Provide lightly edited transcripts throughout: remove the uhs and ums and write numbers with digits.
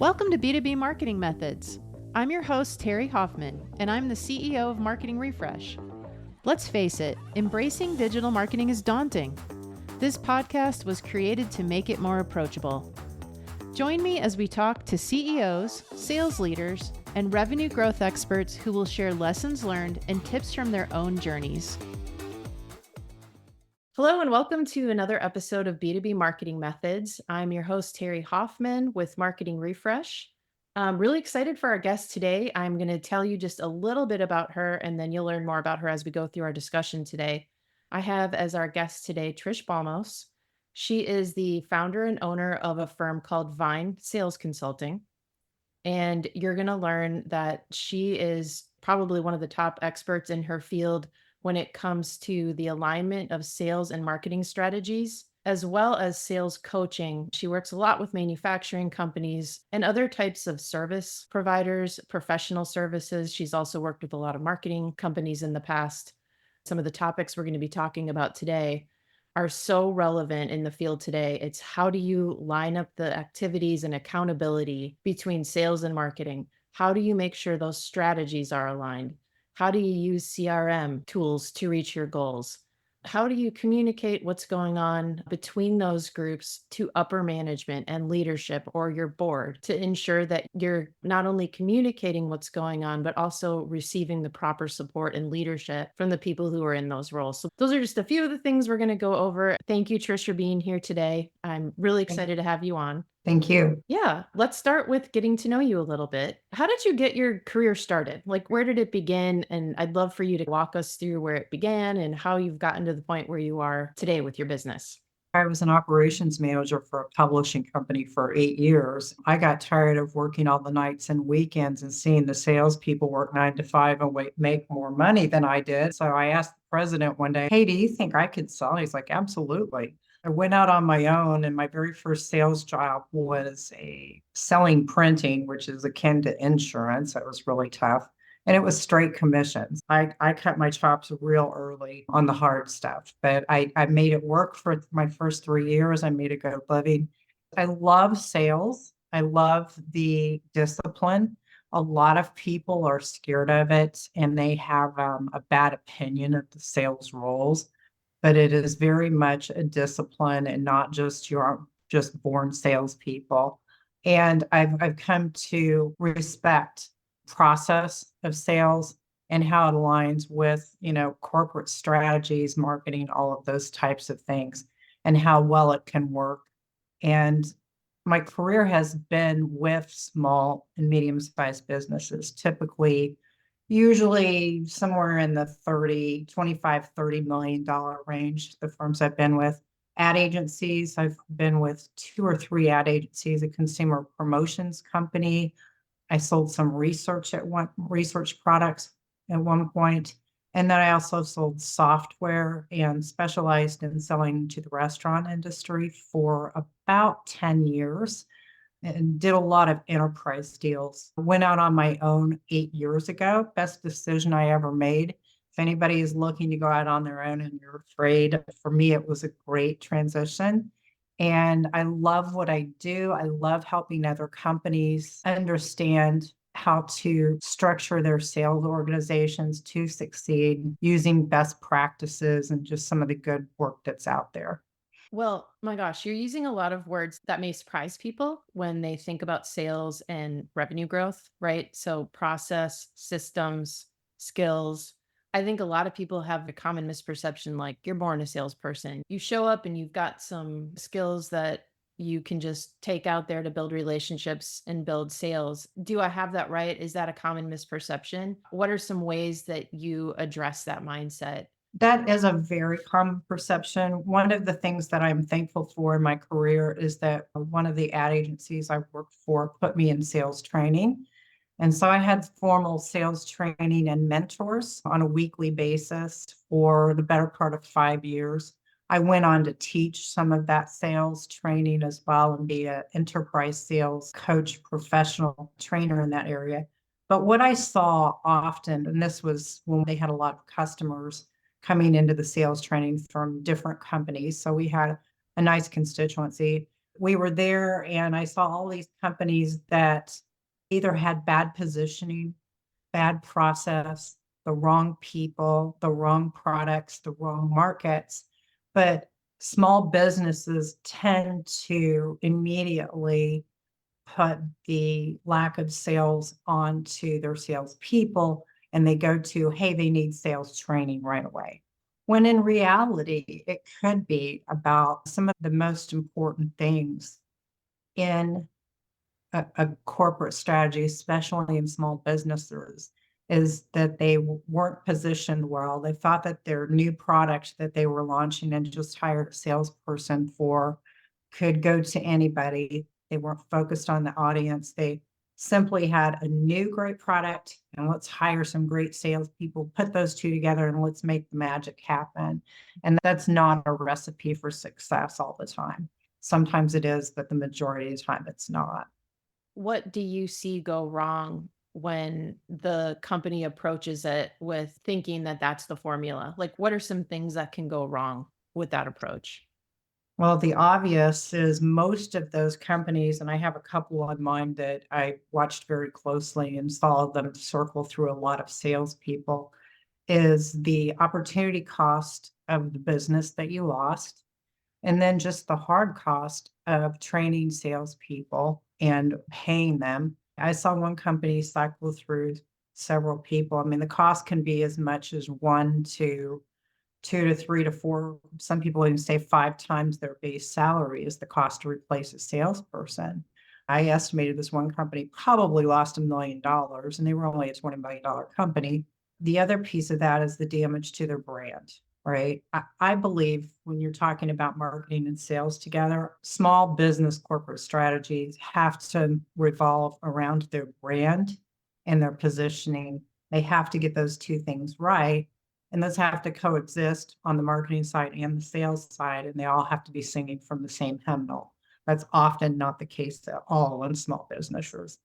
Welcome to B2B Marketing Methods. I'm your host, Terri Hoffman, and I'm the CEO of Marketing Refresh. Let's face it, embracing digital marketing is daunting. This podcast was created to make it more approachable. Join me as we talk to CEOs, sales leaders, and revenue growth experts who will share lessons learned and tips from their own journeys. Hello and welcome to another episode of B2B Marketing Methods. I'm your host, Terri Hoffman with Marketing Refresh. I'm really excited for our guest today. I'm going to tell you just a little bit about her, and then you'll learn more about her as we go through our discussion today. I have as our guest today, Trish Balmos. She is the founder and owner of a firm called Vine Sales Consulting. And you're going to learn that she is probably one of the top experts in her field when it comes to the alignment of sales and marketing strategies, as well as sales coaching. She works a lot with manufacturing companies and other types of service providers, professional services. She's also worked with a lot of marketing companies in the past. Some of the topics we're going to be talking about today are so relevant in the field today. It's how do you line up the activities and accountability between sales and marketing? How do you make sure those strategies are aligned? How do you use CRM tools to reach your goals? How do you communicate what's going on between those groups to upper management and leadership or your board to ensure that you're not only communicating what's going on, but also receiving the proper support and leadership from the people who are in those roles? So those are just a few of the things we're going to go over. Thank you, Trish, for being here today. I'm really excited to have you on. Thank you. Yeah, let's start with getting to know you a little bit. How did you get your career started? Like, where did it begin? And I'd love for you to walk us through where it began and how you've gotten to the point where you are today with your business. I was an operations manager for a publishing company for 8 years. I got tired of working all the nights and weekends and seeing the salespeople work 9 to 5 and make more money than I did. So I asked the president one day, "Hey, do you think I could sell?" He's like, "Absolutely." I went out on my own, and my very first sales job was selling printing, which is akin to insurance. It was really tough. And it was straight commissions. I cut my chops real early on the hard stuff, but I made it work for my first 3 years. I made a good living. I love sales. I love the discipline. A lot of people are scared of it and they have a bad opinion of the sales roles, but it is very much a discipline and not just you're just born salespeople. And I've come to respect process of sales and how it aligns with, corporate strategies, marketing, all of those types of things, and how well it can work. And my career has been with small and medium-sized businesses, usually somewhere in the 25, $30 million range, the firms I've been with. Ad agencies, I've been with 2 or 3 ad agencies, a consumer promotions company. I sold some research products at one point. And then I also sold software and specialized in selling to the restaurant industry for about 10 years and did a lot of enterprise deals. Went out on my own 8 years ago. Best decision I ever made. If anybody is looking to go out on their own and you're afraid, for me, it was a great transition. And I love what I do. I love helping other companies understand how to structure their sales organizations to succeed using best practices and just some of the good work that's out there. Well, my gosh, you're using a lot of words that may surprise people when they think about sales and revenue growth, right? So process, systems, skills. I think a lot of people have a common misperception like you're born a salesperson. You show up and you've got some skills that you can just take out there to build relationships and build sales. Do I have that right? Is that a common misperception? What are some ways that you address that mindset? That is a very common perception. One of the things that I'm thankful for in my career is that one of the ad agencies I worked for put me in sales training. And so I had formal sales training and mentors on a weekly basis for the better part of 5 years. I went on to teach some of that sales training as well and be an enterprise sales coach, professional trainer in that area. But what I saw often, and this was when they had a lot of customers coming into the sales training from different companies. So we had a nice constituency. We were there and I saw all these companies that either had bad positioning, bad process, the wrong people, the wrong products, the wrong markets. But small businesses tend to immediately put the lack of sales onto their salespeople, and they go to, hey, they need sales training right away. When in reality, it could be about some of the most important things in a corporate strategy, especially in small businesses, is that they weren't positioned well. They thought that their new product that they were launching and just hired a salesperson for could go to anybody. They weren't focused on the audience. They simply had a new great product and let's hire some great salespeople, put those two together and let's make the magic happen. And that's not a recipe for success all the time. Sometimes it is, but the majority of the time it's not. What do you see go wrong when the company approaches it with thinking that that's the formula? Like, what are some things that can go wrong with that approach? Well, the obvious is most of those companies, and I have a couple on mind that I watched very closely and saw them circle through a lot of salespeople, is the opportunity cost of the business that you lost, and then just the hard cost of training salespeople and paying them. I saw one company cycle through several people. I mean, the cost can be as much as 1 to 2 to 3 to 4. Some people even say 5 times their base salary is the cost to replace a salesperson. I estimated this one company probably lost $1 million, and they were only a $20 million company. The other piece of that is the damage to their brand, right? I believe when you're talking about marketing and sales together, small business corporate strategies have to revolve around their brand and their positioning. They have to get those two things right. And those have to coexist on the marketing side and the sales side, and they all have to be singing from the same hymnal. That's often not the case at all in small businesses.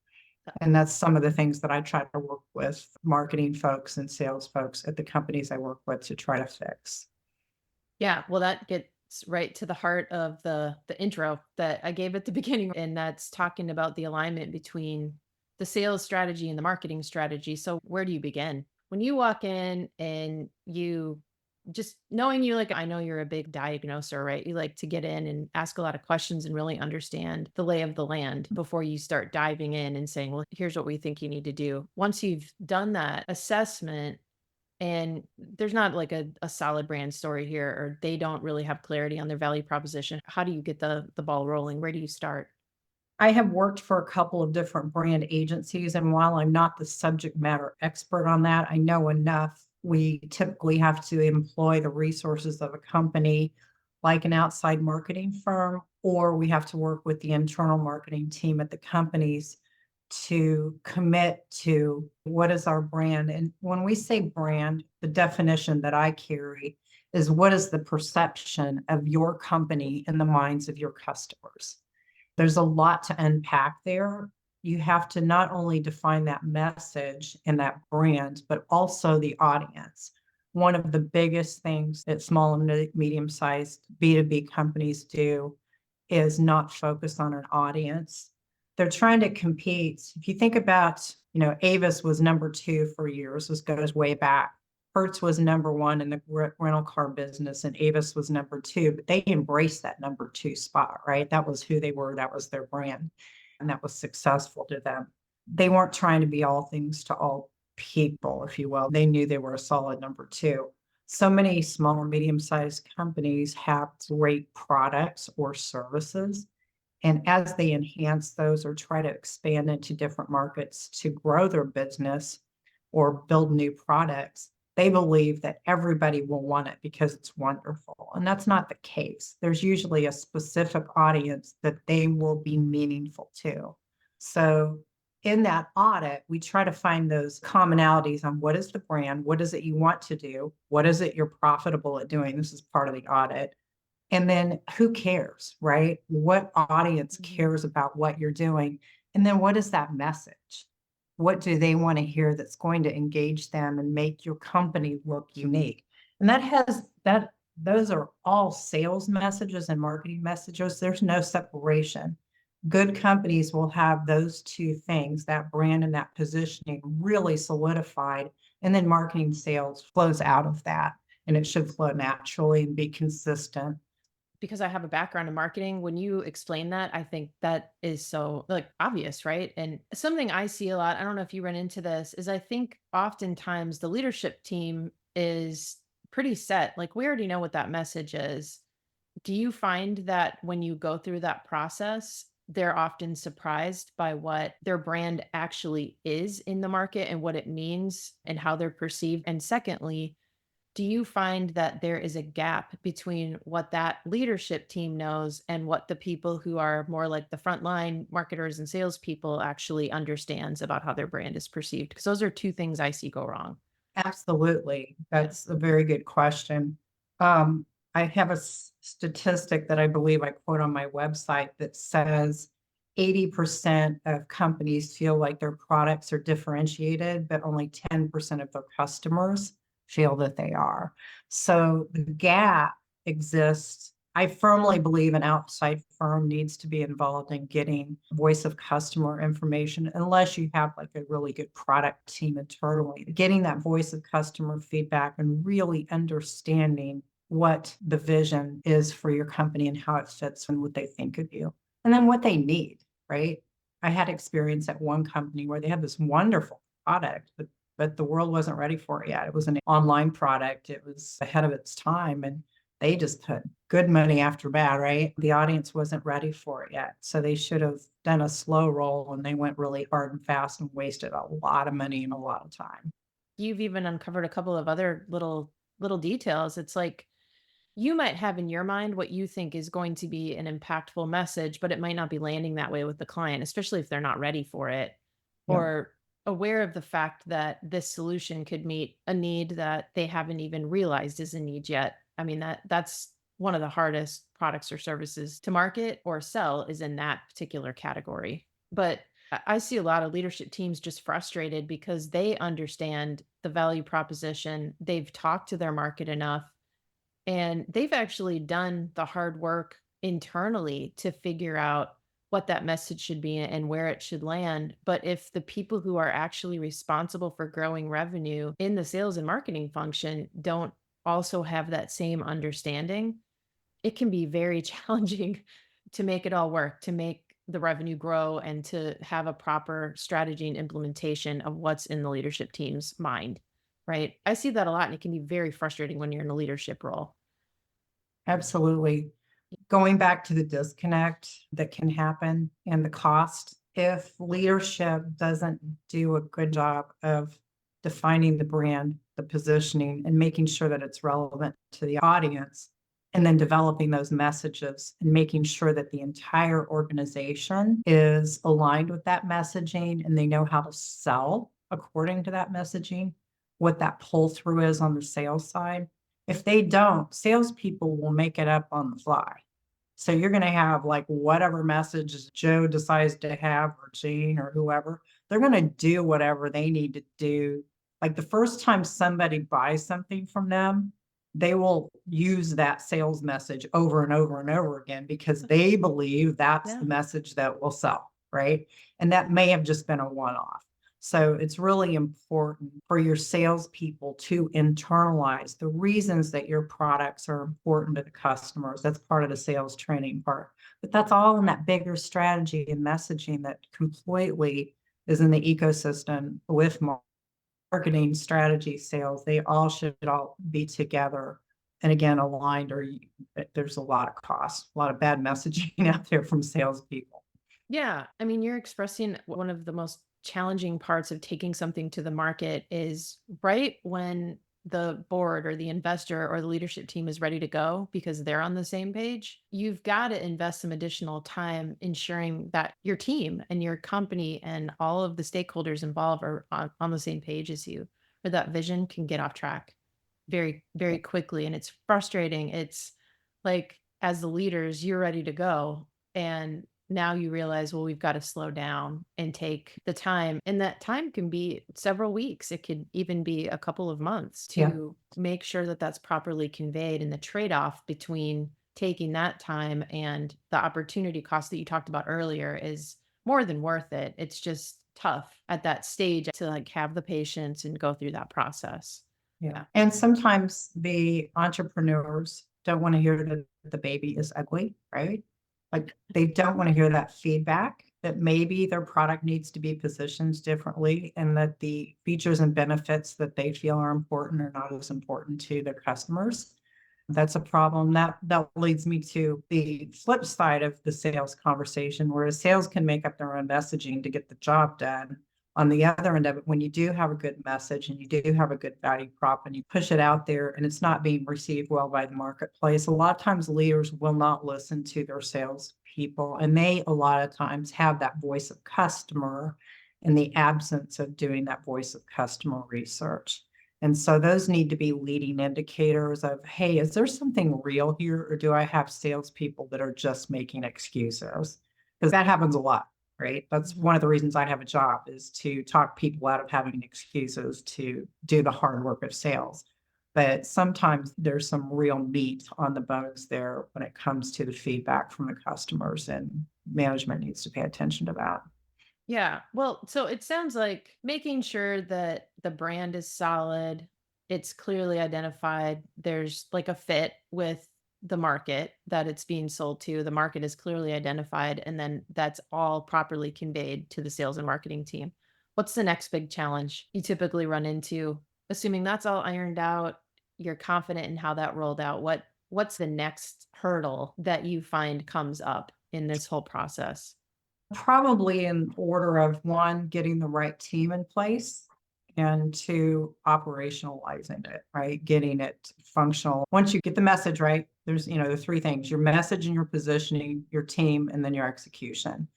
And that's some of the things that I try to work with marketing folks and sales folks at the companies I work with to try to fix. Yeah, well, that gets right to the heart of the intro that I gave at the beginning, and that's talking about the alignment between the sales strategy and the marketing strategy. So, where do you begin? When you walk in and you just knowing you, like, I know you're a big diagnoser, right? You like to get in and ask a lot of questions and really understand the lay of the land before you start diving in and saying, well, here's what we think you need to do. Once you've done that assessment, and there's not like a solid brand story here, or they don't really have clarity on their value proposition. How do you get the ball rolling? Where do you start? I have worked for a couple of different brand agencies, and while I'm not the subject matter expert on that, I know enough. We typically have to employ the resources of a company like an outside marketing firm, or we have to work with the internal marketing team at the companies to commit to what is our brand. And when we say brand, the definition that I carry is what is the perception of your company in the minds of your customers. There's a lot to unpack there. You have to not only define that message and that brand, but also the audience. One of the biggest things that small and medium-sized B2B companies do is not focus on an audience. They're trying to compete. If you think about, Avis was number 2 for years. This goes way back. Hertz was number 1 in the rental car business, and Avis was number 2, but they embraced that number 2 spot, right? That was who they were. That was their brand, and that was successful to them. They weren't trying to be all things to all people, if you will. They knew they were a solid number 2. So many small or medium-sized companies have great products or services, and as they enhance those or try to expand into different markets to grow their business or build new products, they believe that everybody will want it because it's wonderful. And that's not the case. There's usually a specific audience that they will be meaningful to. So in that audit, we try to find those commonalities on what is the brand, what is it you want to do, what is it you're profitable at doing. This is part of the audit. And then who cares, right? What audience Mhm. cares about what you're doing? And then what is that message? What do they want to hear that's going to engage them and make your company look unique? And that Those are all sales messages and marketing messages. There's no separation. Good companies will have those two things, that brand and that positioning really solidified, and then marketing sales flows out of that, and it should flow naturally and be consistent. Because I have a background in marketing, when you explain that, I think that is so, like, obvious, right? And something I see a lot, I don't know if you run into this, is I think oftentimes the leadership team is pretty set. Like, we already know what that message is. Do you find that when you go through that process, they're often surprised by what their brand actually is in the market and what it means and how they're perceived? And secondly, do you find that there is a gap between what that leadership team knows and what the people who are more like the frontline marketers and salespeople actually understands about how their brand is perceived? Because those are two things I see go wrong. Absolutely. Yeah. That's a very good question. Um, I have a statistic that I believe I quote on my website that says 80% of companies feel like their products are differentiated, but only 10% of their customers feel that they are. So the gap exists. I firmly believe an outside firm needs to be involved in getting voice of customer information unless you have like a really good product team internally. Getting that voice of customer feedback and really understanding what the vision is for your company and how it fits and what they think of you, and then what they need, right? I had experience at one company where they had this wonderful product, but the world wasn't ready for it yet. It was an online product. It was ahead of its time, and they just put good money after bad, right? The audience wasn't ready for it yet. So they should have done a slow roll, and they went really hard and fast and wasted a lot of money and a lot of time. You've even uncovered a couple of other little details. It's like you might have in your mind what you think is going to be an impactful message, but it might not be landing that way with the client, especially if they're not ready for it Yeah, or aware of the fact that this solution could meet a need that they haven't even realized is a need yet. I mean, that's one of the hardest products or services to market or sell is in that particular category. But I see a lot of leadership teams just frustrated because they understand the value proposition. They've talked to their market enough and they've actually done the hard work internally to figure out what that message should be and where it should land. But if the people who are actually responsible for growing revenue in the sales and marketing function don't also have that same understanding, it can be very challenging to make it all work, to make the revenue grow and to have a proper strategy and implementation of what's in the leadership team's mind. Right. I see that a lot and it can be very frustrating when you're in a leadership role. absolutely. Going back to the disconnect that can happen and the cost, if leadership doesn't do a good job of defining the brand, the positioning, and making sure that it's relevant to the audience, and then developing those messages and making sure that the entire organization is aligned with that messaging and they know how to sell according to that messaging, what that pull through is on the sales side. If they don't, salespeople will make it up on the fly. So you're gonna have, like, whatever message Joe decides to have or Gene or whoever, they're gonna do whatever they need to do. Like, the first time somebody buys something from them, they will use that sales message over and over and over again because they believe that's Yeah. the message that will sell, right? And that may have just been a one-off. So it's really important for your salespeople to internalize the reasons that your products are important to the customers. That's part of the sales training part. But that's all in that bigger strategy and messaging that completely is in the ecosystem with marketing, strategy, sales. They all should all be together and again aligned, or there's a lot of cost, a lot of bad messaging out there from salespeople. Yeah. I mean, you're expressing one of the most challenging parts of taking something to the market is right when the board or the investor or the leadership team is ready to go because they're on the same page. You've got to invest some additional time ensuring that your team and your company and all of the stakeholders involved are on the same page as you, or that vision can get off track very, very quickly. And it's frustrating. It's like, as the leaders, you're ready to go. And now you realize, well, we've got to slow down and take the time. And that time can be several weeks. It could even be a couple of months Yeah. to make sure that that's properly conveyed. And the trade off between taking that time and the opportunity cost that you talked about earlier is more than worth it. It's just tough at that stage to like have the patience and go through that process. Yeah. Yeah. And sometimes the entrepreneurs don't want to hear that the baby is ugly, right? Like they don't want to hear that feedback that maybe their product needs to be positioned differently and that the features and benefits that they feel are important are not as important to their customers. That's a problem. That leads me to the flip side of the sales conversation, whereas sales can make up their own messaging to get the job done. On the other end of it, when you do have a good message and you do have a good value prop and you push it out there and it's not being received well by the marketplace, a lot of times leaders will not listen to their sales people. And they, a lot of times, have that voice of customer in the absence of doing that voice of customer research. And so those need to be leading indicators of, hey, is there something real here? Or do I have salespeople that are just making excuses? Because that happens a lot, right? That's one of the reasons I have a job is to talk people out of having excuses to do the hard work of sales. But sometimes there's some real meat on the bones there when it comes to the feedback from the customers, and management needs to pay attention to that. Yeah. Well, so it sounds like making sure that the brand is solid, it's clearly identified, there's like a fit with the market that it's being sold to. The market is clearly identified, and then that's all properly conveyed to the sales and marketing team. What's the next big challenge you typically run into? Assuming that's all ironed out, you're confident in how that rolled out. What's the next hurdle that you find comes up in this whole process? Probably in order of one, getting the right team in place, and two, operationalizing it, right? Getting it functional. Once you get the message right, there's, the three things: your message and your positioning, your team, and then your execution.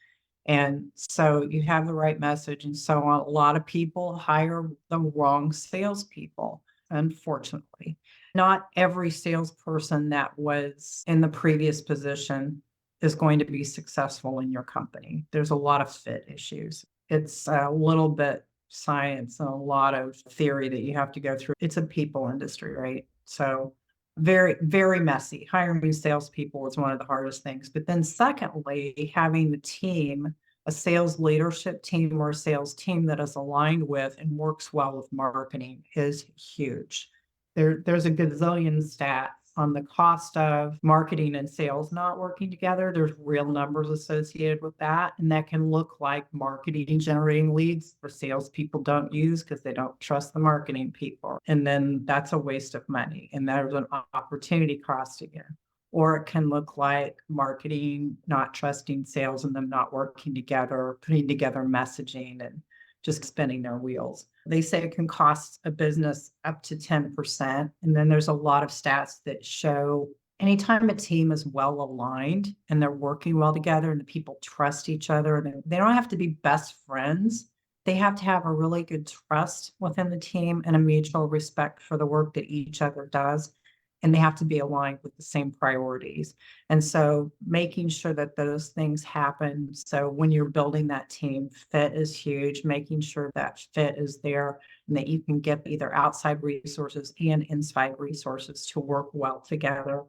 And so you have the right message. And so a lot of people hire the wrong salespeople, unfortunately. Not every salesperson that was in the previous position is going to be successful in your company. There's a lot of fit issues. It's a little bit science and a lot of theory that you have to go through. It's a people industry, right? So very, very messy. Hiring salespeople is one of the hardest things. But then secondly, having the team, a sales leadership team or a sales team that is aligned with and works well with marketing is huge. There's a gazillion stats on the cost of marketing and sales not working together. There's real numbers associated with that. And that can look like marketing generating leads for salespeople don't use because they don't trust the marketing people. And then that's a waste of money. And there's an opportunity cost again. Or it can look like marketing not trusting sales and them not working together, putting together messaging and just spinning their wheels. They say it can cost a business up to 10%. And then there's a lot of stats that show anytime a team is well aligned and they're working well together and the people trust each other, and they don't have to be best friends. They have to have a really good trust within the team and a mutual respect for the work that each other does. And they have to be aligned with the same priorities. And so making sure that those things happen. So when you're building that team, fit is huge, making sure that fit is there and that you can get either outside resources and inside resources to work well together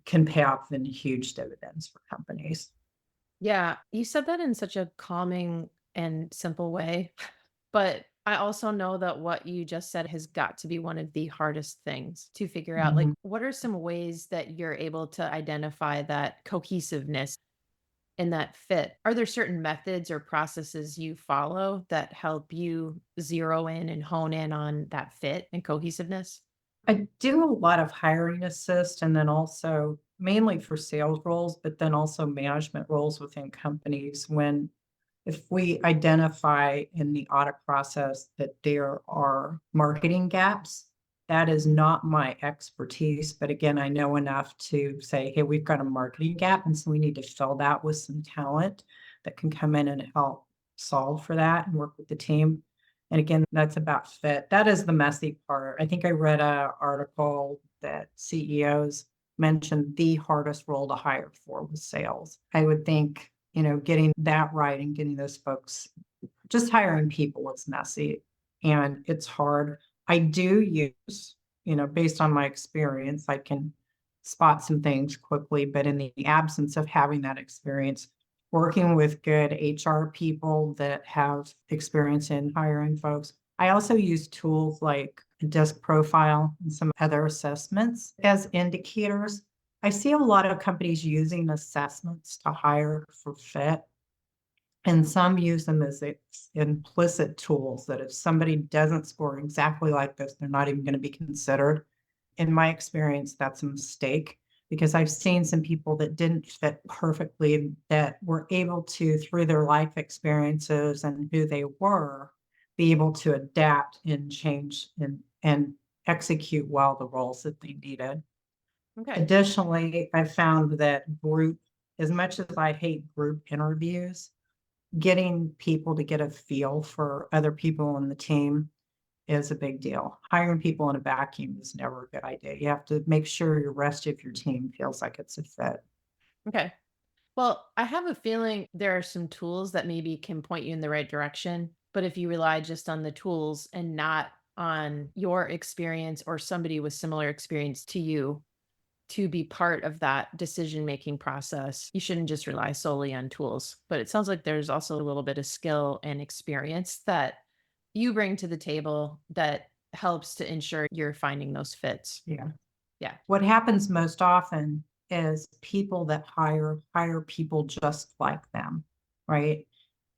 can pay off in huge dividends for companies. Yeah, you said that in such a calming and simple way, but I also know that what you just said has got to be one of the hardest things to figure out. Like, Mhm. what are some ways that you're able to identify that cohesiveness and that fit? Are there certain methods or processes you follow that help you zero in and hone in on that fit and cohesiveness? I do a lot of hiring assist and then also mainly for sales roles, but then also management roles within companies when if we identify in the audit process that there are marketing gaps, that is not my expertise. But again, I know enough to say, hey, we've got a marketing gap. And so we need to fill that with some talent that can come in and help solve for that and work with the team. And again, that's about fit. That is the messy part. I think I read an article that CEOs mentioned the hardest role to hire for was sales. I would think getting that right and getting those folks, just hiring people is messy and it's hard. I do use, based on my experience, I can spot some things quickly, but in the absence of having that experience, working with good HR people that have experience in hiring folks. I also use tools like a desk profile and some other assessments as indicators. I see a lot of companies using assessments to hire for fit, and some use them as implicit tools that if somebody doesn't score exactly like this, they're not even going to be considered. In my experience, that's a mistake because I've seen some people that didn't fit perfectly that were able to, through their life experiences and who they were, be able to adapt and change and execute well the roles that they needed. Okay. Additionally, I found that as much as I hate group interviews, getting people to get a feel for other people on the team is a big deal. Hiring people in a vacuum is never a good idea. You have to make sure the rest of your team feels like it's a fit. Okay. Well, I have a feeling there are some tools that maybe can point you in the right direction, but if you rely just on the tools and not on your experience or somebody with similar experience to you to be part of that decision making process, you shouldn't just rely solely on tools. But it sounds like there's also a little bit of skill and experience that you bring to the table that helps to ensure you're finding those fits. Yeah. Yeah. What happens most often is people that hire people just like them, right?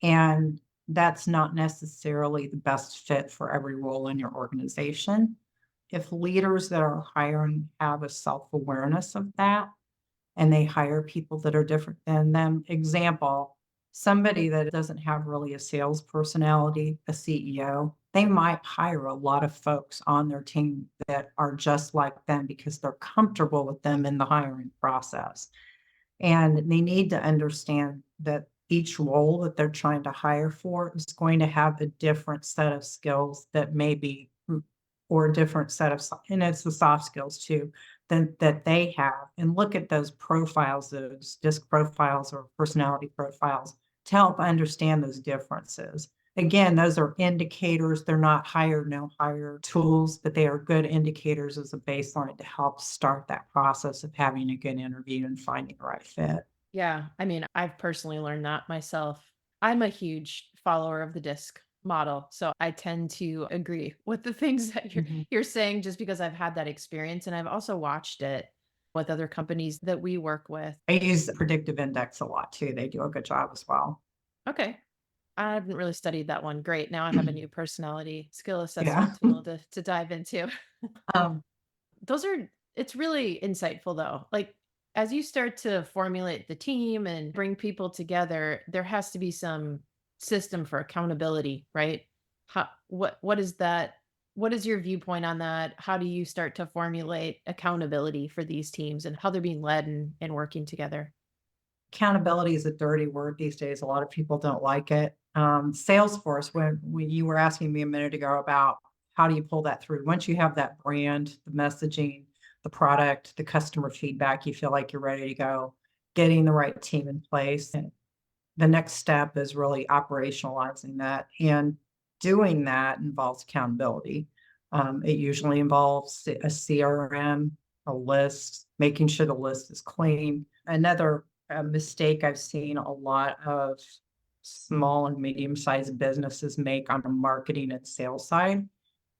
And that's not necessarily the best fit for every role in your organization. If leaders that are hiring have a self-awareness of that, and they hire people that are different than them. Example, somebody that doesn't have really a sales personality, a CEO, they might hire a lot of folks on their team that are just like them because they're comfortable with them in the hiring process. And they need to understand that each role that they're trying to hire for is going to have a different set of skills that maybe, or a different set of, and it's the soft skills too, that they have. And look at those profiles, those disc profiles or personality profiles to help understand those differences. Again, those are indicators. They're not hire, no hire tools, but they are good indicators as a baseline to help start that process of having a good interview and finding the right fit. Yeah. I mean, I've personally learned that myself. I'm a huge follower of the disc model. So I tend to agree with the things that Mhm. you're saying just because I've had that experience and I've also watched it with other companies that we work with. I use the predictive index a lot too. They do a good job as well. Okay. I haven't really studied that one. Great. Now I have a new personality skill Yeah. assessment tool to dive into. Um, Those are it's really insightful though. Like as you start to formulate the team and bring people together, there has to be some system for accountability, right? What is that? What is your viewpoint on that? How do you start to formulate accountability for these teams and how they're being led and working together? Accountability is a dirty word these days. A lot of people don't like it. Salesforce, when you were asking me a minute ago about how do you pull that through, once you have that brand, the messaging, the product, the customer feedback, you feel like you're ready to go, getting the right team in place. And the next step is really operationalizing that. And doing that involves accountability. It usually involves a CRM, a list, making sure the list is clean. Another mistake I've seen a lot of small and medium-sized businesses make on the marketing and sales side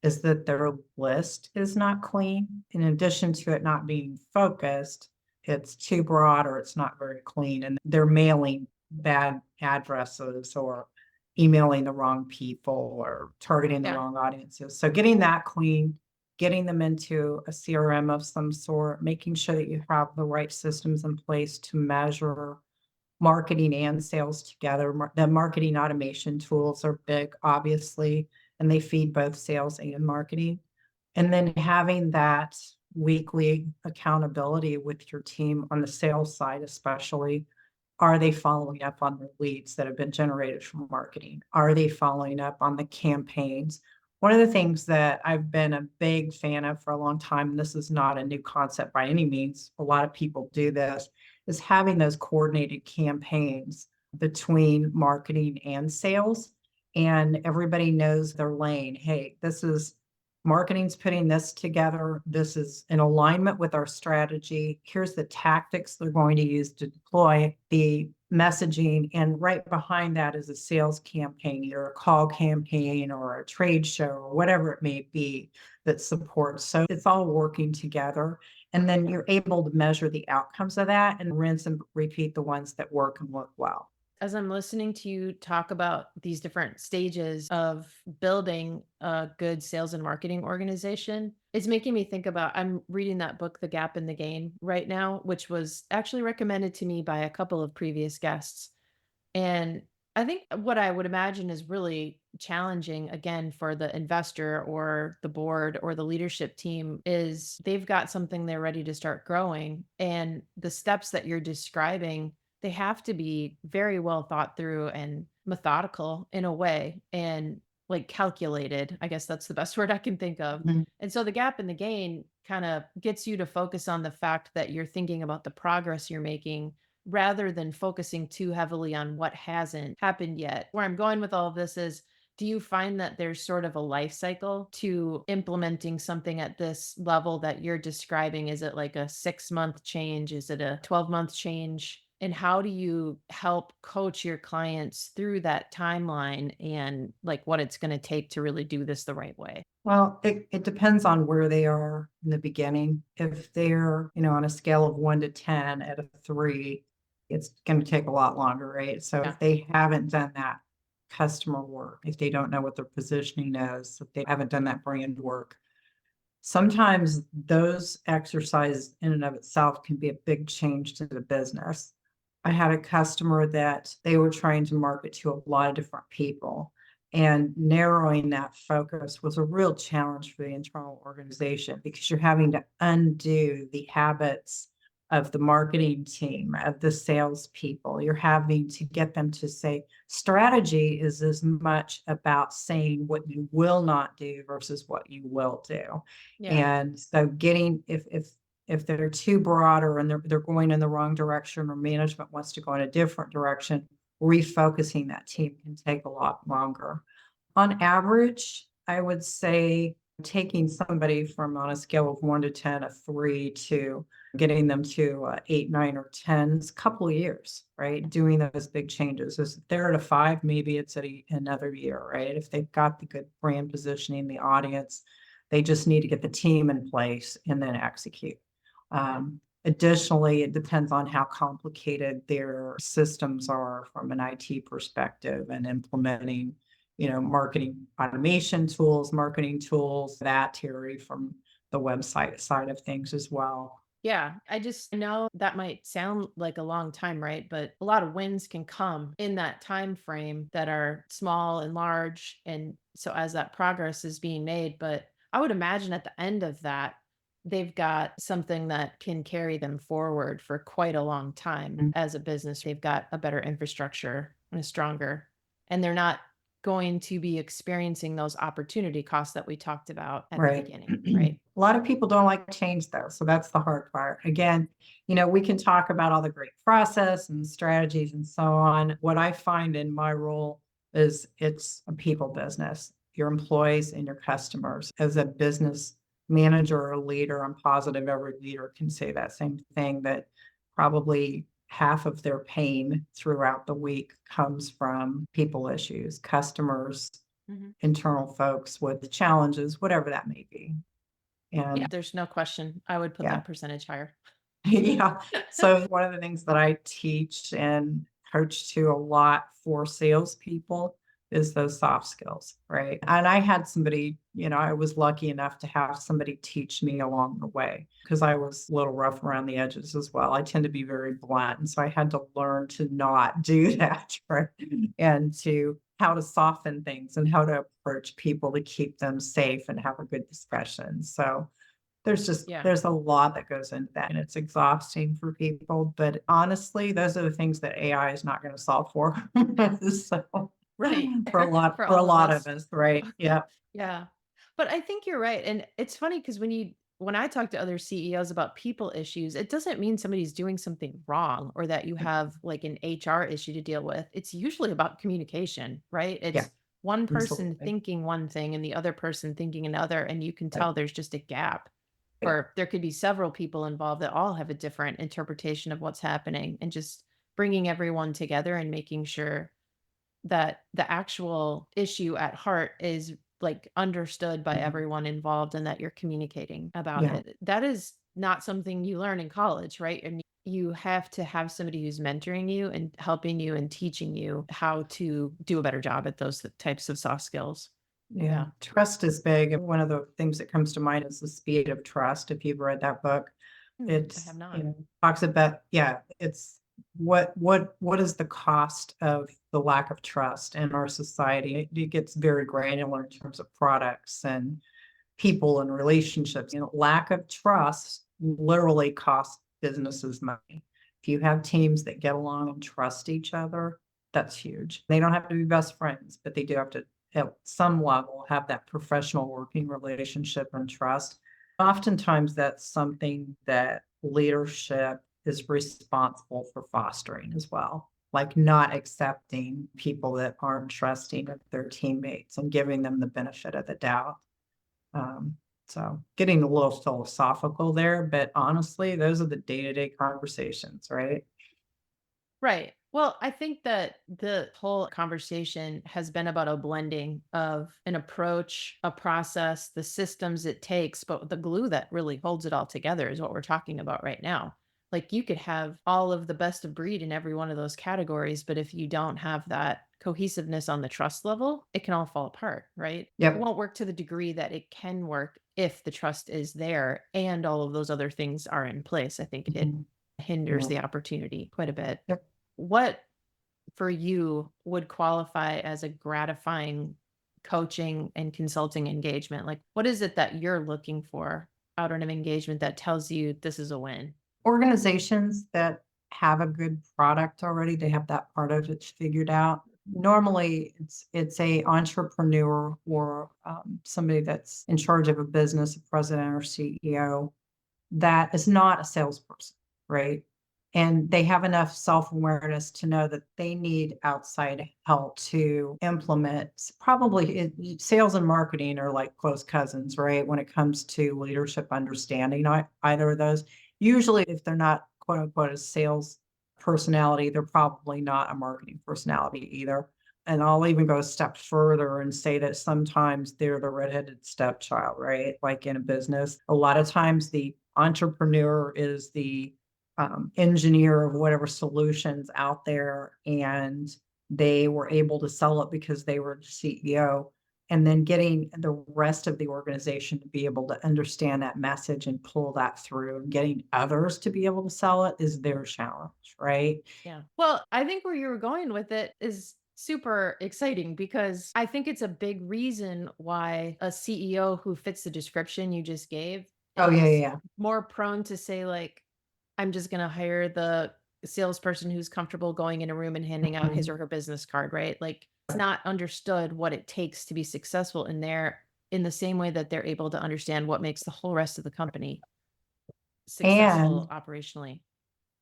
is that their list is not clean. In addition to it not being focused, it's too broad or it's not very clean, and they're mailing bad addresses or emailing the wrong people or targeting the Yeah. wrong audiences. So getting that clean, getting them into a CRM of some sort, making sure that you have the right systems in place to measure marketing and sales together. The marketing automation tools are big, obviously, and they feed both sales and marketing. And then having that weekly accountability with your team on the sales side, especially. Are they following up on the leads that have been generated from marketing? Are they following up on the campaigns? One of the things that I've been a big fan of for a long time, and this is not a new concept by any means, a lot of people do this, is having those coordinated campaigns between marketing and sales. And everybody knows their lane. Hey, this is marketing's putting this together. This is in alignment with our strategy. Here's the tactics they're going to use to deploy the messaging. And right behind that is a sales campaign, either a call campaign or a trade show or whatever it may be that supports. So it's all working together. And then you're able to measure the outcomes of that and rinse and repeat the ones that work and work well. As I'm listening to you talk about these different stages of building a good sales and marketing organization, it's making me think about I'm reading that book, The Gap in the Gain, right now, which was actually recommended to me by a couple of previous guests. And I think what I would imagine is really challenging again for the investor or the board or the leadership team is they've got something they're ready to start growing. And the steps that you're describing, they have to be very well thought through and methodical in a way and like calculated. I guess that's the best word I can think of. Mhm. And so the gap in the gain kind of gets you to focus on the fact that you're thinking about the progress you're making rather than focusing too heavily on what hasn't happened yet. Where I'm going with all of this is, do you find that there's sort of a life cycle to implementing something at this level that you're describing? Is it like a 6-month change? Is it a 12-month change? And how do you help coach your clients through that timeline and like what it's going to take to really do this the right way? Well, it depends on where they are in the beginning. If they're, on a scale of 1 to 10 at a 3, it's gonna take a lot longer, right? So Yeah. if they haven't done that customer work, if they don't know what their positioning is, if they haven't done that brand work, sometimes those exercises in and of itself can be a big change to the business. I had a customer that they were trying to market to a lot of different people, and narrowing that focus was a real challenge for the internal organization because you're having to undo the habits of the marketing team, of the salespeople. You're having to get them to say, strategy is as much about saying what you will not do versus what you will do. Yeah. And so getting if they're too broad or and they're going in the wrong direction or management wants to go in a different direction, refocusing that team can take a lot longer. On average, I would say taking somebody from on a scale of 1 to 10, a 3 to getting them to 8, 9, or 10 is a couple of years, right? Doing those big changes. If they're at a 5, maybe it's at another year, right? If they've got the good brand positioning, the audience, they just need to get the team in place and then execute. Additionally, it depends on how complicated their systems are from an IT perspective and implementing, marketing automation tools, marketing tools, that Terri from the website side of things as well. Yeah, I just know that might sound like a long time, right? But a lot of wins can come in that time frame that are small and large. And so as that progress is being made, but I would imagine at the end of that, they've got something that can carry them forward for quite a long time Mm. as a business. They've got a better infrastructure and a stronger, and they're not going to be experiencing those opportunity costs that we talked about at the Right. beginning, A right? lot of people don't like change though, so that's the hard part. Again, we can talk about all the great process and strategies and so on. What I find in my role is it's a people business, your employees and your customers. As a business manager or leader, I'm positive every leader can say that same thing, that probably half of their pain throughout the week comes from people issues, customers, Mhm. internal folks with challenges, whatever that may be. Yeah, And there's no question. I would put yeah, that percentage higher. yeah. So one of the things that I teach and coach to a lot for salespeople is those soft skills, right? And I had somebody, I was lucky enough to have somebody teach me along the way because I was a little rough around the edges as well. I tend to be very blunt. And so I had to learn to not do that, right? And to how to soften things and how to approach people to keep them safe and have a good discussion. So Yeah. there's a lot that goes into that, and it's exhausting for people, but honestly, those are the things that AI is not gonna solve for. So, Right. For for a all of lot of us. us, right? Yeah. Yeah. But I think you're right. And it's funny because when you when I talk to other CEOs about people issues, it doesn't mean somebody's doing something wrong or that you have like an HR issue to deal with. It's usually about communication, right? Yeah, It's one person absolutely. thinking one thing and the other person thinking another, and you can Right, tell there's just a gap. right. Or there could be several people involved that all have a different interpretation of what's happening, and just bringing everyone together and making sure that the actual issue at heart is, like, understood by Mhm. everyone involved and that you're communicating about Yeah, it. That is not something you learn in college, right? And you have to have somebody who's mentoring you and helping you and teaching you how to do a better job at those types of soft skills. yeah. Yeah. Trust is big, and one of the things that comes to mind is The Speed of Trust, if you've read that book. I have It's, not. talks about, yeah, it's what is the cost of the lack of trust in our society? It gets very granular in terms of products and people and relationships. Lack of trust literally costs businesses money. If you have teams that get along and trust each other, that's huge. They don't have to be best friends, but they do have to, at some level, have that professional working relationship and trust. Oftentimes, that's something that leadership is responsible for fostering as well. Like not accepting people that aren't trusting of their teammates and giving them the benefit of the doubt. Um, so getting a little philosophical there, but honestly, those are the day-to-day conversations, right? Right. Well, I think that the whole conversation has been about a blending of an approach, a process, the systems it takes, but the glue that really holds it all together is what we're talking about right now. Like you could have all of the best of breed in every one of those categories, but if you don't have that cohesiveness on the trust level, it can all fall apart, right? It Yep. won't work to the degree that it can work if the trust is there and all of those other things are in place. I think it Mhm. hinders Yeah. the opportunity quite a bit. Yep. What for you would qualify as a gratifying coaching and consulting engagement? Like, what is it that you're looking for out of an engagement that tells you this is a win? Organizations that have a good product already, they have that part of it figured out. Normally, it's a entrepreneur or somebody that's in charge of a business, a president or CEO, that is not a salesperson, right? And they have enough self-awareness to know that they need outside help to implement probably sales and marketing are like close cousins, right? When it comes to leadership understanding, either of those. Usually, if they're not quote unquote a sales personality, they're probably not a marketing personality either. And I'll even go a step further and say that sometimes they're the redheaded stepchild, right? Like in a business, a lot of times the entrepreneur is the engineer of whatever solutions out there, and they were able to sell it because they were the CEO. And then getting the rest of the organization to be able to understand that message and pull that through and getting others to be able to sell it is their challenge, right? Yeah. Well, I think where you were going with it is super exciting because I think it's a big reason why a CEO who fits the description you just gave Oh, yeah, yeah, is yeah. more prone to say, like, I'm just going to hire the salesperson who's comfortable going in a room and handing out his Mhm. or her business card, right? Like, it's not understood what it takes to be successful in there in the same way that they're able to understand what makes the whole rest of the company successful And operationally.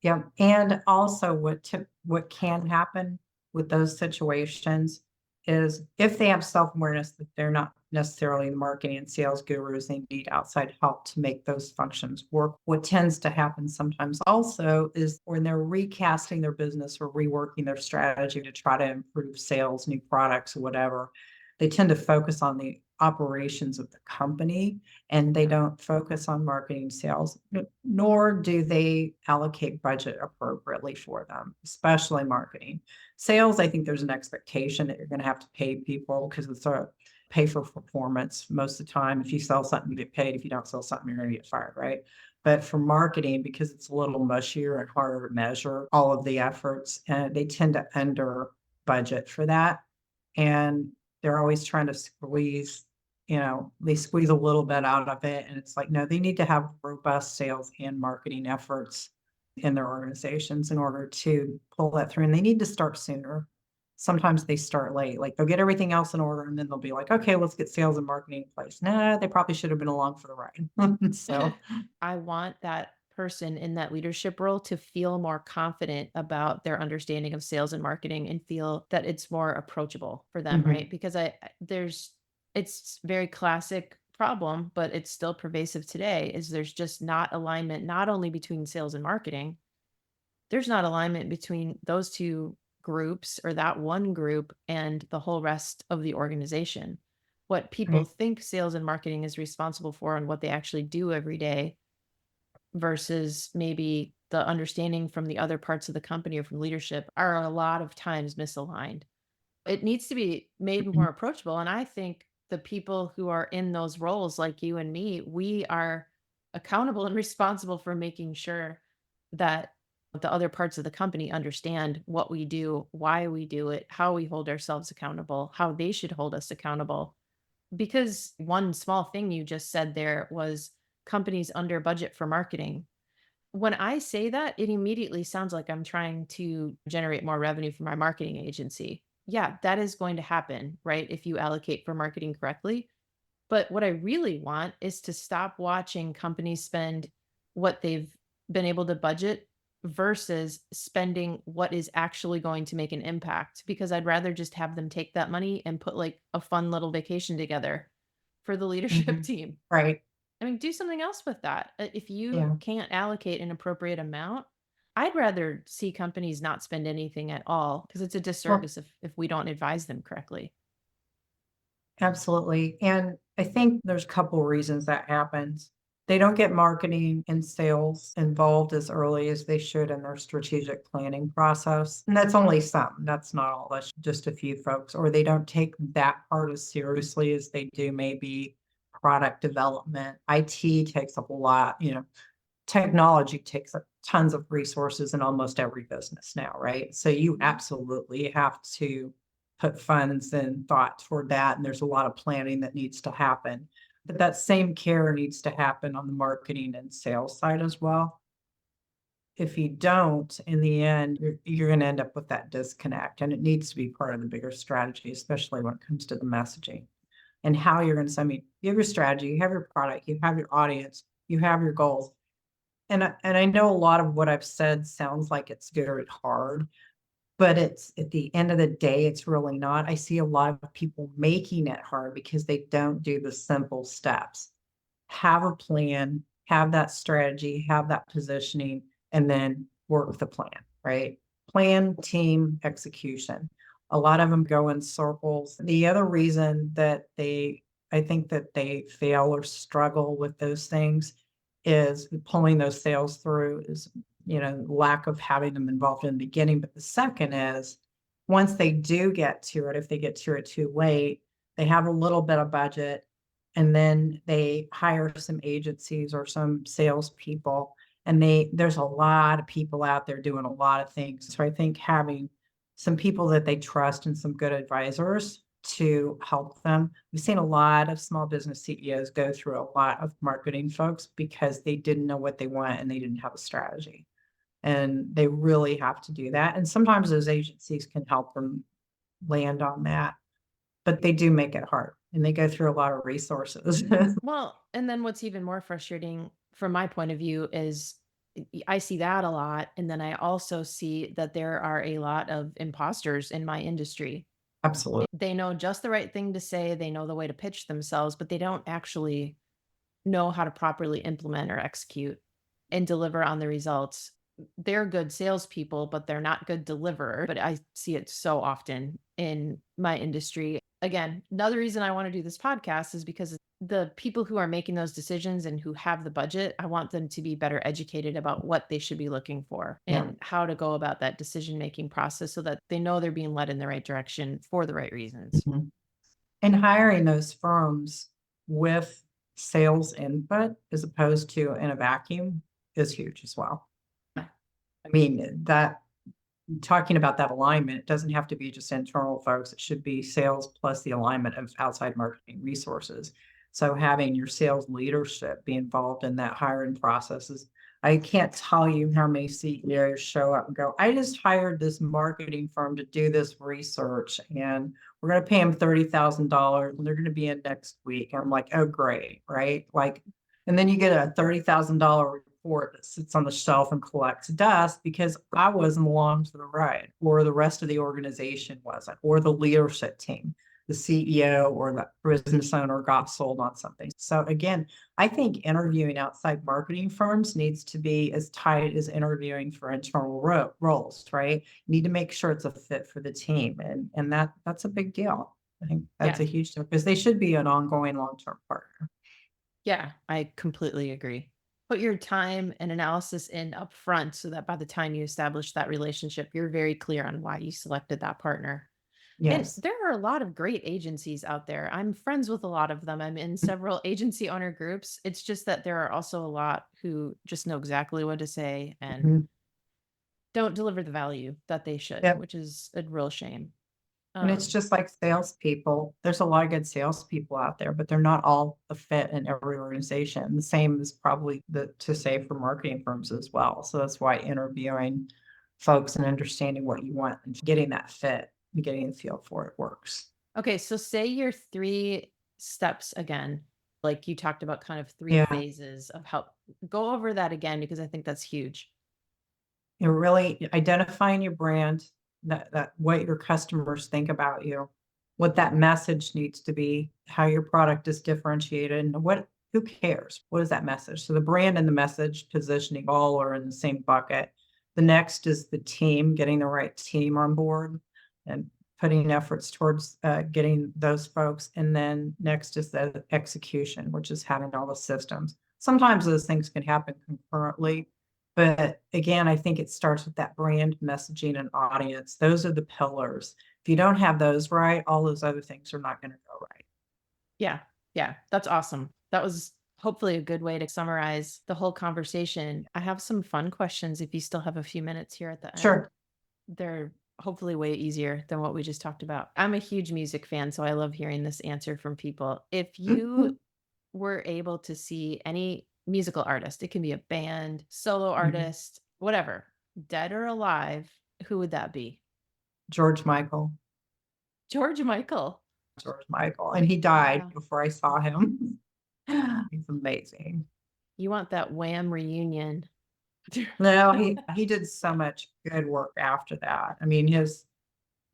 yeah, and also what can happen with those situations is if they have self-awareness that they're not necessarily the marketing and sales gurus, they need outside help to make those functions work. What tends to happen sometimes also is when they're recasting their business or reworking their strategy to try to improve sales, new products, or whatever, they tend to focus on the operations of the company and they Yeah. don't focus on marketing sales, nor do they allocate budget appropriately for them, especially marketing. Sales, I think there's an expectation that you're going to have to pay people because it's a pay for performance most of the time. If you sell something, you get paid. If you don't sell something, you're going to get fired, right? But for marketing, because it's a little mushier and harder to measure all of the efforts, and they tend to under budget for that. And they're always trying to squeeze, they squeeze a little bit out of it. And it's like, no, they need to have robust sales and marketing efforts in their organizations in order to pull that through. And they need to start sooner. sometimes they start late. Like they'll get everything else in order and then they'll be like, okay, let's get sales and marketing in place. Nah, they probably should have been along for the ride. So, I want that person in that leadership role to feel more confident about their understanding of sales and marketing and feel that it's more approachable for them, right? mhm, Because there's it's very classic problem, but it's still pervasive today is there's just not alignment not only between sales and marketing, there's not alignment between those two groups or that one group and the whole rest of the organization. What people right. think sales and marketing is responsible for and what they actually do every day versus maybe the understanding from the other parts of the company or from leadership are a lot of times misaligned. It needs to be made Mhm, more approachable. And I think the people who are in those roles, like you and me, we are accountable and responsible for making sure that the other parts of the company understand what we do, why we do it, how we hold ourselves accountable, how they should hold us accountable. Because one small thing you just said there was companies under budget for marketing. When I say that, it immediately sounds like I'm trying to generate more revenue for my marketing agency. Yeah, that is going to happen, right? If you allocate for marketing correctly. But what I really want is to stop watching companies spend what they've been able to budget versus spending what is actually going to make an impact because I'd rather just have them take that money and put like a fun little vacation together for the leadership mhm, team. right. I mean, do something else with that. If you Yeah. can't allocate an appropriate amount, I'd rather see companies not spend anything at all because it's a Well, disservice if we don't advise them correctly. absolutely. And I think there's a couple reasons that happens. They don't get marketing and sales involved as early as they should in their strategic planning process. And that's only some, that's not all, that's just a few folks. Or they don't take that part as seriously as they do maybe product development. IT takes up a lot, technology takes up tons of resources in almost every business now, right? So you Mhm. absolutely have to put funds and thought toward that, and there's a lot of planning that needs to happen. But that same care needs to happen on the marketing and sales side as well. If you don't, in the end, you're gonna end up with that disconnect, and it needs to be part of the bigger strategy, especially when it comes to the messaging and how you're gonna I mean, you have your strategy, you have your product, you have your audience, you have your goals, and I know a lot of what I've said sounds like it's very hard, but it's at the end of the day, it's really not. I see a lot of people making it hard because they don't do the simple steps. Have a plan, have that strategy, have that positioning, and then work the plan, right? Plan, team, execution. A lot of them go in circles. The other reason that I think that they fail or struggle with those things is pulling those sales through is, lack of having them involved in the beginning. But the second is once they do get to it, if they get to it too late, they have a little bit of budget and then they hire some agencies or some salespeople, and there's a lot of people out there doing a lot of things. So I think having some people that they trust and some good advisors to help them. We've seen a lot of small business CEOs go through a lot of marketing folks because they didn't know what they want and they didn't have a strategy. And they really have to do that. And sometimes those agencies can help them land on that, but they do make it hard and they go through a lot of resources. Well, and then what's even more frustrating from my point of view is I see that a lot. And then I also see that there are a lot of imposters in my industry. Absolutely. They know just the right thing to say, they know the way to pitch themselves, but they don't actually know how to properly implement or execute and deliver on the results. They're good salespeople, but they're not good deliverers. But I see it so often in my industry. Again, another reason I want to do this podcast is because the people who are making those decisions and who have the budget, I want them to be better educated about what they should be looking for Yeah. and how to go about that decision making process so that they know they're being led in the right direction for the right reasons. Mhm. And hiring those firms with sales input as opposed to in a vacuum is huge as well. I mean, that talking about that alignment, it doesn't have to be just internal folks. It should be sales plus the alignment of outside marketing resources. So having your sales leadership be involved in that hiring process is I can't tell you how many CEOs show up and go, I just hired this marketing firm to do this research and we're going to pay them $30,000 and they're going to be in next week. And I'm like, oh, great. Right. Like, and then you get a $30,000 report that sits on the shelf and collects dust because I wasn't along for the ride, or the rest of the organization wasn't, or the leadership team, the CEO or the business owner got sold on something. So again, I think interviewing outside marketing firms needs to be as tight as interviewing for internal roles, right? You need to make sure it's a fit for the team, and that's a big deal. I think that's Yeah. a huge deal because they should be an ongoing long-term partner. Yeah, I completely agree. Put your time and analysis in up front so that by the time you establish that relationship, you're very clear on why you selected that partner. And Yes. there are a lot of great agencies out there. I'm friends with a lot of them. I'm in several agency owner groups. It's just that there are also a lot who just know exactly what to say and Mhm. don't deliver the value that they should, Yep. which is a real shame. And it's Um, just like salespeople. There's a lot of good salespeople out there, but they're not all a fit in every organization. The same is probably to say for marketing firms as well. So that's why interviewing folks and understanding what you want and getting that fit and getting the feel for it works. okay, so say your three steps again, like you talked about kind of three Yeah. phases of how go over that again because I think that's huge. You're really identifying your brand, that what your customers think about you, what that message needs to be, how your product is differentiated, and what who cares? What is that message? So the brand and the message positioning all are in the same bucket. The next is the team, getting the right team on board and putting efforts towards getting those folks. And then next is the execution, which is having all the systems. Sometimes those things can happen concurrently, but again, I think it starts with that brand messaging and audience. Those are the pillars. If you don't have those right, all those other things are not going to go right. Yeah. Yeah. That's awesome. That was hopefully a good way to summarize the whole conversation. I have some fun questions if you still have a few minutes here at the end. Sure. They're hopefully way easier than what we just talked about. I'm a huge music fan, so I love hearing this answer from people. If you Mhm. were able to see any musical artist, it can be a band, solo Mhm. artist, whatever, dead or alive, who would that be? George Michael. George Michael. George Michael. And he died Wow. before I saw him. He's amazing. You want that Wham reunion. No, he did so much good work after that. I mean, his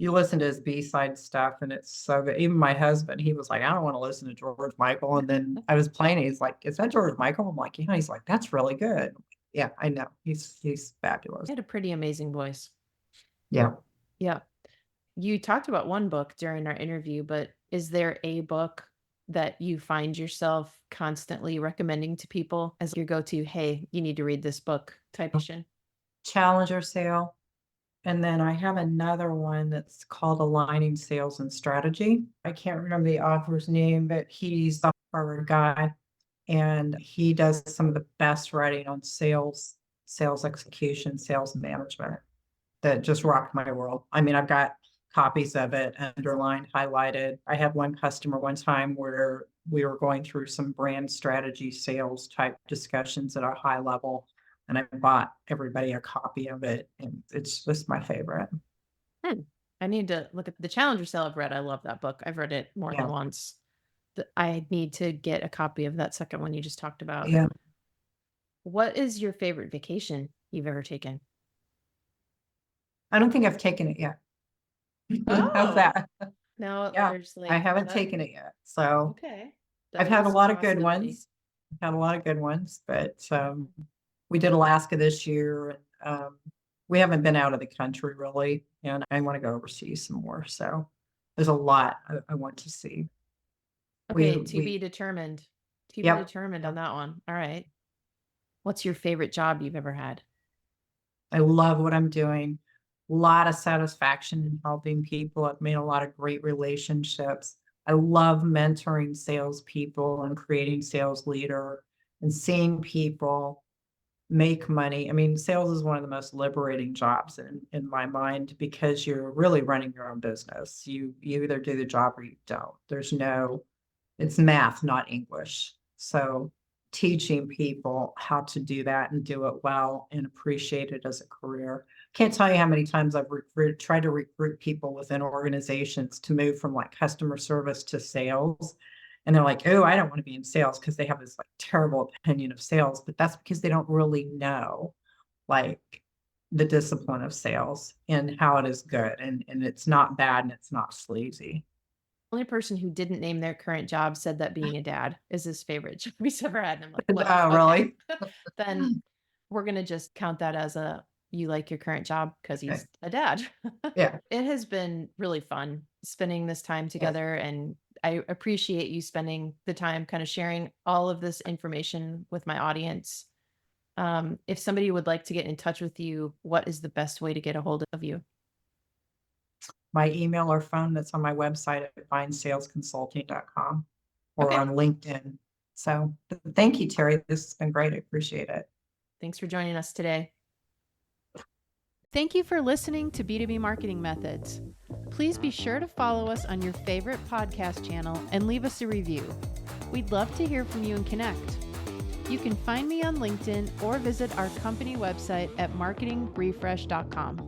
you listen to his B-side stuff and it's so good. Even my husband, he was like, I don't want to listen to George Michael. And then I was playing, he's like, is that George Michael? I'm like, yeah. He's like, that's really good. Yeah, I know. He's fabulous. He had a pretty amazing voice. Yeah. Yeah. You talked about one book during our interview, but is there a book that you find yourself constantly recommending to people as your go-to, hey, you need to read this book type of thing? Challenger sale. And then I have another one that's called Aligning Sales and Strategy. I can't remember the author's name, but he's a Harvard guy and he does some of the best writing on sales, sales execution, sales management that just rocked my world. I mean, I've got copies of it underlined, highlighted. I had one customer one time where we were going through some brand strategy sales type discussions at a high level, and I bought everybody a copy of it, and it's just my favorite. Hmm. I need to look at the Challenger Sale I've read. I love that book. I've read it more than Yeah. once. I need to get a copy of that second one you just talked about. Yeah. What is your favorite vacation you've ever taken? I don't think I've taken it yet. How's Oh, that? now Yeah. there's I like haven't that. taken it yet. So Okay. I've That had a is a lot of good possibility. ones. I've had a lot of good ones, but we did Alaska this year. And, we haven't been out of the country really, and I want to go overseas some more. So there's a lot I want to see. Okay, to be We determined. To be Yep, determined on yep. that one. All right. What's your favorite job you've ever had? I love what I'm doing. A lot of satisfaction in helping people. I've made a lot of great relationships. I love mentoring salespeople and creating sales leader and seeing people make money. I mean, sales is one of the most liberating jobs in my mind because you're really running your own business. You either do the job or you don't. There's no, it's math, not English. So teaching people how to do that and do it well and appreciate it as a career. Can't tell you how many times I've tried to recruit people within organizations to move from like customer service to sales. And they're like, oh, I don't want to be in sales because they have this like terrible opinion of sales, but that's because they don't really know like the discipline of sales and how it is good. And it's not bad and it's not sleazy. Only person who didn't name their current job said that being a dad is his favorite job he's ever had, and I'm like, "Well, Oh, okay, really? then we're gonna just count that as a you like your current job because Okay. he's a dad." Yeah. It has been really fun spending this time Yes. together, and I appreciate you spending the time kinda sharing all of this information with my audience. If somebody would like to get in touch with you, what is the best way to get a hold of you? My email or phone that's on my website at findsalesconsulting.com or Okay, on LinkedIn. So thank you, Terry. This has been great. I appreciate it. thanks for joining us today. Thank you for listening to B2B Marketing Methods. Please be sure to follow us on your favorite podcast channel and leave us a review. We'd love to hear from you and connect. You can find me on LinkedIn or visit our company website at marketingrefresh.com.